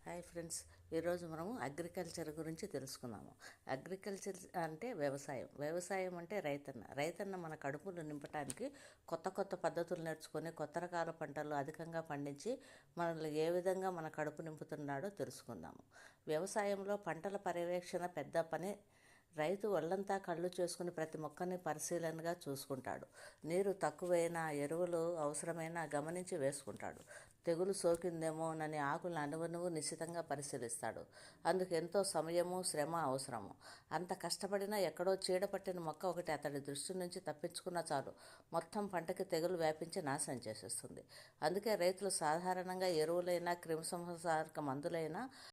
Hi friends, ఈరోజు మనము agriculture గురించి తెలుసుకుందాము. అగ్రికల్చర్ అంటే వ్యవసాయం అంటే రైతన్న మన కడుపును నింపడానికి కొత్త కొత్త పద్ధతులు నేర్చుకొని కొత్త రకాల పంటలు అధికంగా పండించి మనల్ని ఏ విధంగా మన కడుపు నింపుతున్నాడో తెలుసుకుందాము. వ్యవసాయంలో పంటల పర్యవేక్షణ పెద్ద పని. రైతు ఒళ్ళంతా కళ్ళు చేసుకుని ప్రతి మొక్కని పరిశీలనగా చూసుకుంటాడు. నీరు తక్కువైనా, ఎరువులు అవసరమైనా గమనించి వేసుకుంటాడు. తెగులు సోకిందేమోనని ఆకులను అణువణువు నిశితంగా పరిశీలిస్తాడు. అందుకు ఎంతో సమయము, శ్రమ అవసరము. అంత కష్టపడినా ఎక్కడో చీడపట్టిన మొక్క ఒకటి అతడి దృష్టి నుంచి తప్పించుకున్న చాలు మొత్తం పంటకి తెగులు వ్యాపించి నాశనం చేసేస్తుంది. అందుకే రైతులు సాధారణంగా ఎరువులైనా, క్రిమిసంహారక మందులైనా